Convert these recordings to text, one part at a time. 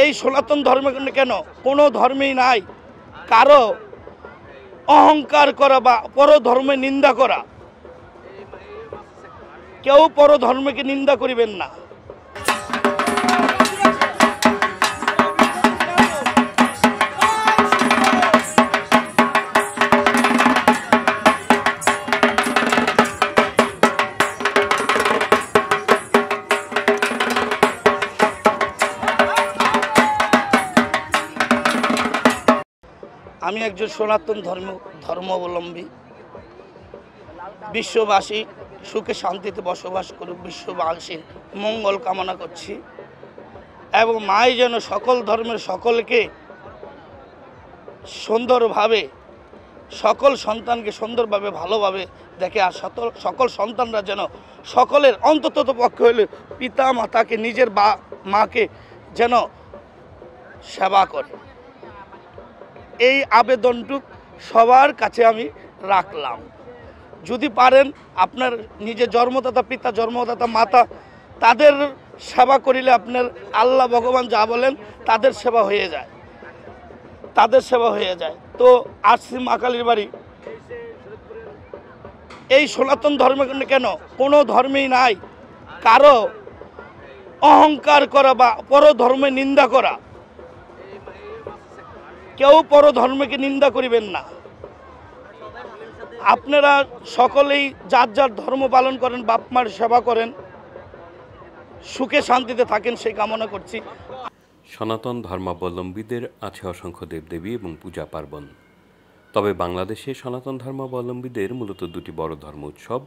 এই সনাতন ধর্মে কেন কোনো ধর্মেই নাই কারো অহংকার করা বা পর ধর্মে নিন্দা করা। কেউ পর ধর্মকে নিন্দা করিবেন না। আমি একজন সনাতন ধর্মাবলম্বী। বিশ্ববাসী সুখে শান্তিতে বসবাস করুক, বিশ্ববাসীর মঙ্গল কামনা করছি এবং মাই যেন সকল ধর্মের সকলকে সুন্দরভাবে, সকল সন্তানকে সুন্দরভাবে ভালোভাবে দেখে, আর সকল সন্তানরা যেন সকলের অন্তত পক্ষে হলে পিতা মাতাকে, নিজের মাকে যেন সেবা করে। এই আবেদনটুক সবার কাছে আমি রাখলাম। যদি পারেন আপনার নিজের জন্মদাতা পিতা, জন্মদাতা মাতা, তাদের সেবা করিলে আপনার আল্লাহ ভগবান যা বলেন তাদের সেবা হয়ে যায়, তাদের সেবা হয়ে যায়। তো আসছি মা কালীর বাড়ি। এই সনাতন ধর্মে কেন কোনো ধর্মেই নাই কারো অহংকার করা বা পর ধর্মে নিন্দা করা। কেউ পর ধর্মকে নিন্দা করিবেন না। আপনারা সকলেই যার যার ধর্ম পালন করেন, বাপ মার সেবা করেন, সুখে শান্তিতে থাকেন, সেই কামনা করছি। সনাতন ধর্মাবলম্বীদের আছে অসংখ্য দেবদেবী এবং পূজা পার্বণ। তবে বাংলাদেশে সনাতন ধর্মাবলম্বীদের মূলত দুটি বড় ধর্ম উৎসব,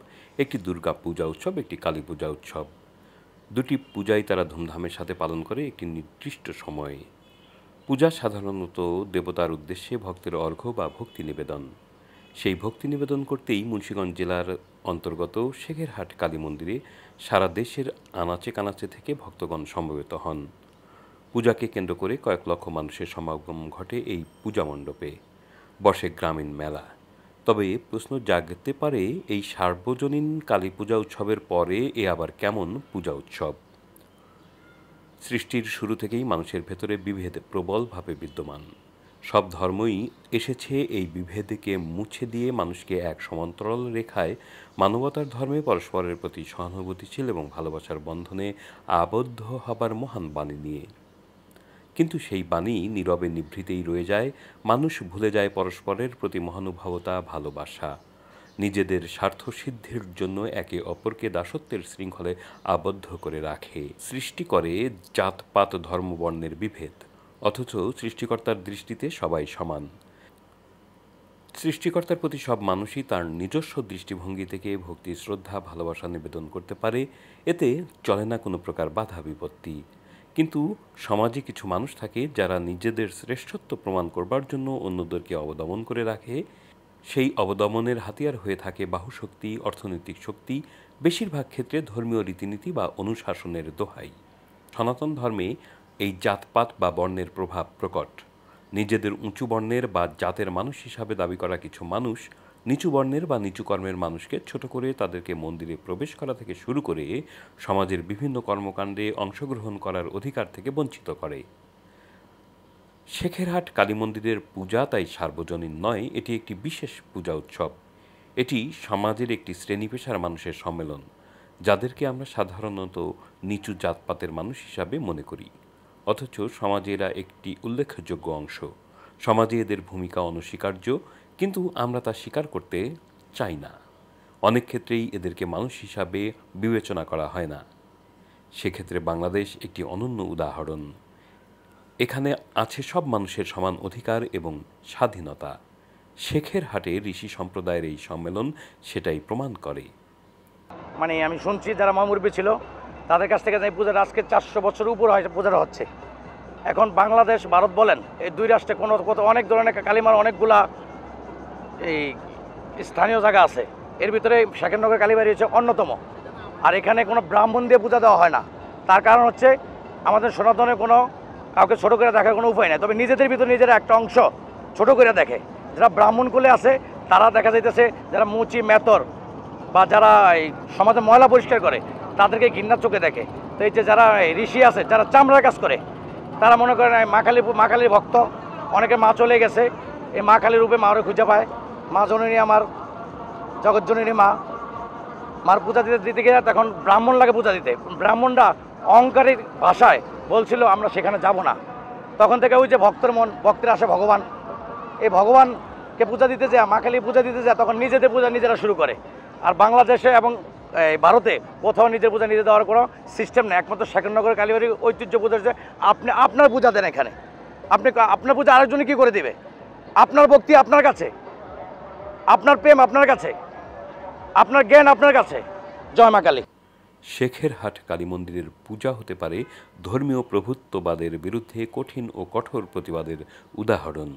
একটি দুর্গা পূজা উৎসব, একটি কালী পূজা উৎসব। দুটি পূজাই তারা ধুমধামের সাথে পালন করে একটি নির্দিষ্ট সময়ে। পূজা সাধারণত দেবতার উদ্দেশ্যে ভক্তের অর্ঘ্য বা ভক্তি নিবেদন। সেই ভক্তি নিবেদন করতেই মুন্সিগঞ্জ জেলার অন্তর্গত শেখেরহাট কালী মন্দিরে সারা দেশের আনাচে কানাচে থেকে ভক্তগণ সমবেত হন। পূজাকে কেন্দ্র করে কয়েক লক্ষ মানুষের সমাগম ঘটে এই পূজা মণ্ডপে। বসে গ্রামীণ মেলা। তবে প্রশ্ন জাগতে পারে, এই সার্বজনীন কালী পূজা উৎসবের পরে এ আবার কেমন পূজা উৎসব? সৃষ্টির শুরু থেকেই মানুষের ভেতরে বিভেদ প্রবলভাবে বিদ্যমান। সব ধর্মই এসেছে এই বিভেদকে মুছে দিয়ে মানুষকে এক সমান্তরাল রেখায় মানবতার ধর্মে পরস্পরের প্রতি সহানুভূতিশীল এবং ভালোবাসার বন্ধনে আবদ্ধ হবার মহান বাণী নিয়ে। কিন্তু সেই বাণী নীরবে নিভৃতেই রয়ে যায়। মানুষ ভুলে যায় পরস্পরের প্রতি মহানুভবতা, ভালোবাসা। নিজেদের স্বার্থসিদ্ধির জন্য একে অপরকে দাসত্বের শৃঙ্খলে আবদ্ধ করে রাখে। সৃষ্টি করে জাতপাত ধর্মবর্ণের বিভেদ, অথচ সৃষ্টিকর্তার দৃষ্টিতে সবাই সমান। সৃষ্টিকর্তার প্রতি সব মানুষই তার নিজস্ব দৃষ্টিভঙ্গি থেকে ভক্তি, শ্রদ্ধা, ভালোবাসা নিবেদন করতে পারে। এতে চলে না কোনো প্রকার বাধা বিপত্তি। কিন্তু সমাজে কিছু মানুষ থাকে যারা নিজেদের শ্রেষ্ঠত্ব প্রমাণ করবার জন্য অন্যদেরকে অবদমন করে রাখে। সেই অবদমনের হাতিয়ার হয়ে থাকে বাহুশক্তি, অর্থনৈতিক শক্তি, বেশিরভাগ ক্ষেত্রে ধর্মীয় রীতিনীতি বা অনুশাসনের দোহাই। সনাতন ধর্মে এই জাতপাত বা বর্ণের প্রভাব প্রকট। নিজেদের উঁচু বর্ণের বা জাতের মানুষ হিসাবে দাবি করা কিছু মানুষ নিচু বর্ণের বা নিচু কর্মের মানুষকে ছোট করে তাদেরকে মন্দিরে প্রবেশ করা থেকে শুরু করে সমাজের বিভিন্ন কর্মকাণ্ডে অংশগ্রহণ করার অধিকার থেকে বঞ্চিত করে। শেখেরহাট কালী মন্দিরের পূজা তাই সার্বজনীন নয়, এটি একটি বিশেষ পূজা উৎসব। এটি সমাজের একটি শ্রেণী পেশার মানুষের সম্মেলন, যাদেরকে আমরা সাধারণত নিচু জাতপাতের মানুষ হিসাবে মনে করি। অথচ সমাজে এরা একটি উল্লেখযোগ্য অংশ। সমাজে এদের ভূমিকা অনস্বীকার্য, কিন্তু আমরা তা স্বীকার করতে চাই না। অনেক ক্ষেত্রেই এদেরকে মানুষ হিসাবে বিবেচনা করা হয় না। সেক্ষেত্রে বাংলাদেশ একটি অনন্য উদাহরণ। এখানে আছে সব মানুষের সমান অধিকার এবং স্বাধীনতা। শেখেরহাটে ঋষি সম্প্রদায়ের এই সম্মেলন সেটাই প্রমাণ করে। আমি শুনছি যারা মামুরবি ছিল তাদের কাছ থেকে এই পূজার আজকে 400 বছর উপর পূজাটা হচ্ছে। এখন বাংলাদেশ, ভারত বলেন, এই দুই রাষ্ট্রে অনেক ধরনের কালীমার অনেকগুলা এই স্থানীয় জায়গা আছে। এর ভিতরে শেখেরনগর কালীবাড়ি হচ্ছে অন্যতম। আর এখানে কোনো ব্রাহ্মণ দিয়ে পূজা দেওয়া হয় না। তার কারণ হচ্ছে আমাদের সনাতনে কোনো কাউকে ছোটো করে দেখার কোনো উপায় নেই। তবে নিজেদের ভিতরে নিজেরা একটা অংশ ছোটো করে দেখে। যারা ব্রাহ্মণ কুলে আছে তারা দেখা যাইতেছে যারা মুচি মেতর বা যারা এই সমাজে ময়লা পরিষ্কার করে তাদেরকে ঘৃণার চোখে দেখে। তো এই যে যারা ঋষি আছে, যারা চামড়ার কাজ করে, তারা মনে করেন মা কালীর ভক্ত, অনেকে মা চলে গেছে, এই মা কালীর রূপে মারে খুঁজে পায়। মা জননী আমার জগৎজননী মার পূজা দিতে গিয়ে তখন ব্রাহ্মণ লাগে পূজা দিতে। ব্রাহ্মণরা অহংকারের ভাষায় বলছিল আমরা সেখানে যাব না। তখন থেকে ওই যে ভক্তের আসে ভগবান, এই ভগবানকে পূজা দিতে যায়, মা কালী পূজা দিতে যায়, তখন নিজেদের পূজা নিজেরা শুরু করে। আর বাংলাদেশে এবং ভারতে কোথাও নিজের পূজা নিজে দেওয়ার কোনো সিস্টেম নেই। একমাত্র শেখরনগর কালীবাড়ি ঐতিহ্য পূজা হচ্ছে আপনি আপনার পূজা দেন এখানে, আপনার পূজা আরেকজনে কী করে দিবে? আপনার ভক্তি আপনার কাছে, আপনার প্রেম আপনার কাছে, আপনার জ্ঞান আপনার কাছে। জয় মা কালী। শেখেরহাট কালী মন্দিরের পূজা হতে পারে ধর্মীয় প্রভুত্ববাদের বিরুদ্ধে কঠিন ও কঠোর প্রতিবাদের উদাহরণ।